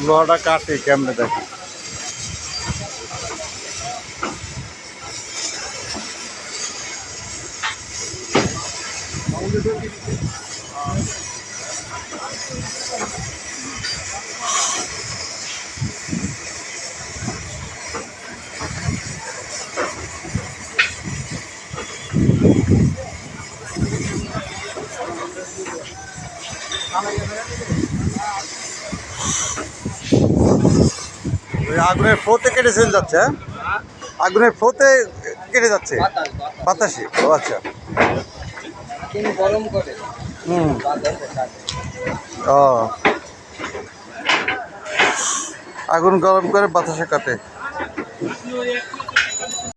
লোহাটা কাটে কেমনে দেখি। আগুনের ফ্লোতে কেটে চলে যাচ্ছে, হ্যাঁ? আগুনের ফ্লোতে কেটে যাচ্ছে বাতাসে। ও আচ্ছা। গরম করে ও, আগুন গরম করে বাতাসে কাটে।